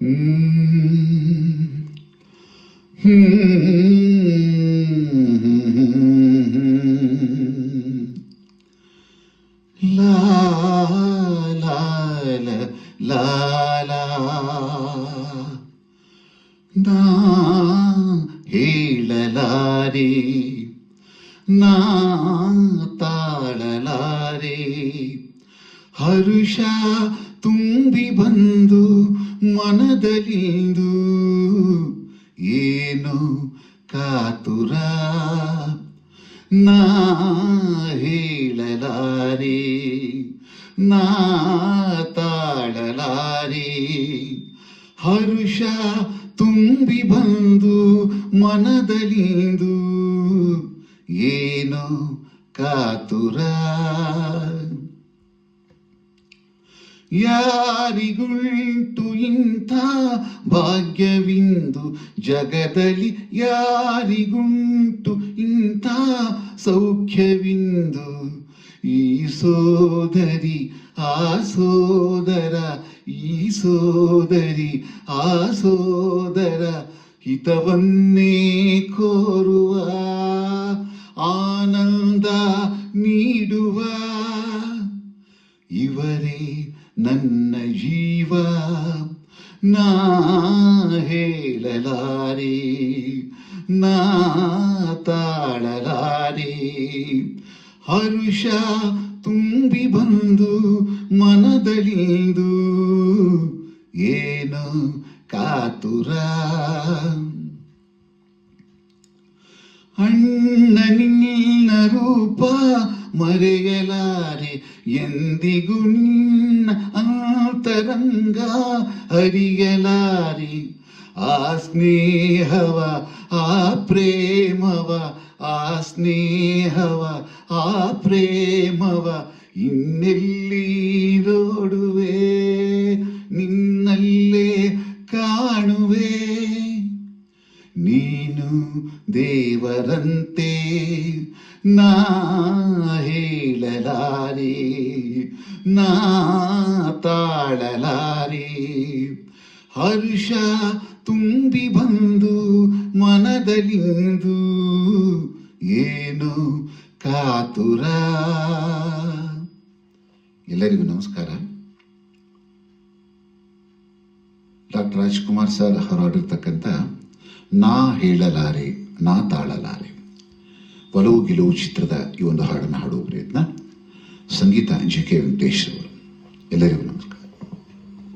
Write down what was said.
ಲಾ ಲಾ ಲಾ ಲಾ ನಾ ಹೇಳಲಾರೆ, ನಾ ತಾಳಲಾರೆ. ಹರುಷ ತುಂಬಿ ಬಂದು ಮನದಲ್ಲಿಂದು ಏನು ಕಾತುರ, ನಾ ಹೇಳಲಾರೆ, ನಾ ತಾಳಲಾರೆ. ಹರುಷ ತುಂಬಿ ಬಂದು ಮನದಲ್ಲಿಂದು ಏನು ಕಾತುರ. ಯಾರಿಗುಂಟು ಇಂಥ ಭಾಗ್ಯವಿಂದು ಜಗದಲ್ಲಿ, ಯಾರಿಗುಂಟು ಇಂಥ ಸೌಖ್ಯವಿಂದು. ಈ ಸೋದರಿ ಆ ಸೋದರ, ಈ ಸೋದರಿ ಆ ಸೋದರ ಹಿತವನ್ನೇ ಕೋರುವ, ಆನಂದ ನೀಡುವ. ಇವರೇ ನನ್ನ ಜೀವ, ನಾ ಹೇಳಲಾರೆ, ನಾ ತಾಳಲಾರೆ. ಹರುಷ ತುಂಬಿ ಬಂದು ಮನದಲ್ಲಿಂದು ಏನು ಕಾತುರ. ಅಣ್ಣ ನಿನ್ನ ರೂಪ ಮರೆಯಲಾರೆ, ಎಂದಿಗೂ ನಿನ್ನ ಅಂತರಂಗ ಅರಿಯಲಾರೆ. ಆ ಸ್ನೇಹವ ಆ ಪ್ರೇಮವ, ಆ ಸ್ನೇಹವ ಆ ಪ್ರೇಮವ ಇನ್ನೆಲ್ಲಿ ನೋಡುವೆ, ನಿನ್ನಲ್ಲೇ ಕಾಣುವೆ. ನೀನು ದೇವರಂತೆ, ನಾ ಹೇಳಲಾರೆ, ನಾ ತಾಳಲಾರೆ. ಹರ್ಷ ತುಂಬಿ ಬಂದು ಮನದಲ್ಲಿಂದು ಏನು ಕಾತುರ. ಎಲ್ಲರಿಗೂ ನಮಸ್ಕಾರ. ಡಾಕ್ಟರ್ ರಾಜ್ಕುಮಾರ್ ಸರ್ ಹೊರಡಿರ್ತಕ್ಕಂಥ ನಾ ಹೇಳಲಾರೆ, ನಾ ತಾಳಲಾರೆ, ಒಲವು ಗೆಲುವು ಚಿತ್ರದ ಈ ಒಂದು ಹಾಡನ್ನು ಹಾಡುವ ಪ್ರಯತ್ನ. ಸಂಗೀತ ಜಿ ಕೆ ವೆಂಕಟೇಶ್ ಅವರು. ಎಲ್ಲರಿಗೂ ನಮಸ್ಕಾರ.